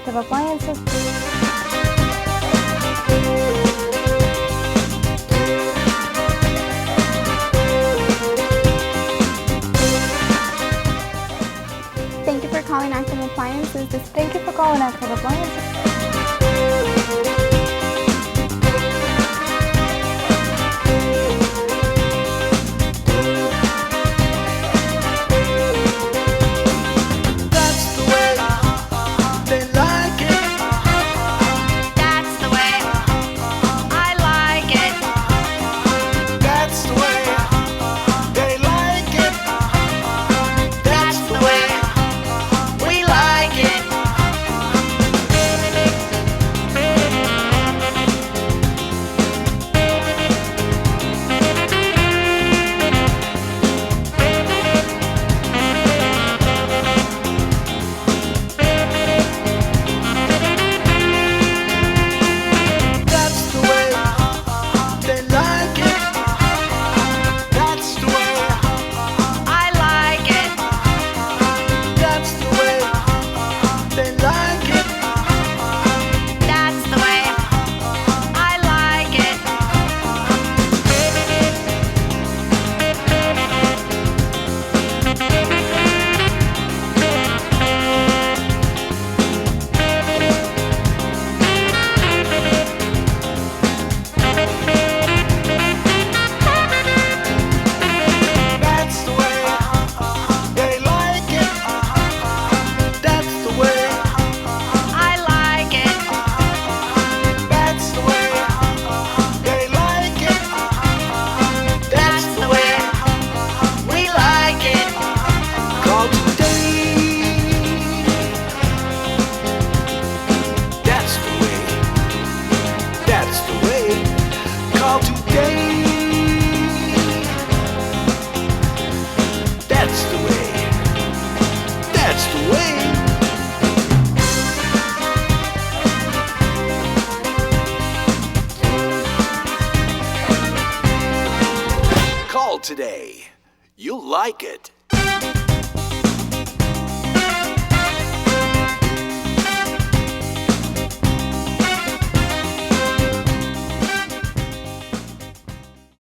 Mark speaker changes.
Speaker 1: Active Appliances.
Speaker 2: Thank you for calling Active Appliances.
Speaker 1: Thank you for calling Active Appliances.
Speaker 3: That's the way they like it.
Speaker 4: That's the way I like it.
Speaker 3: That's the way they like it.
Speaker 4: That's the way we like it.
Speaker 3: That's the way they like it. That's the way.
Speaker 4: I like it.
Speaker 3: That's the way they like it.
Speaker 4: That's the way I like it.
Speaker 3: That's the way they like it. That's the way.
Speaker 4: I like it.
Speaker 3: That's the way they like it.
Speaker 4: That's the way we like it.
Speaker 3: Call today. That's the way. That's the way. Call today. That's the way. That's the way. Call today. You'll like it.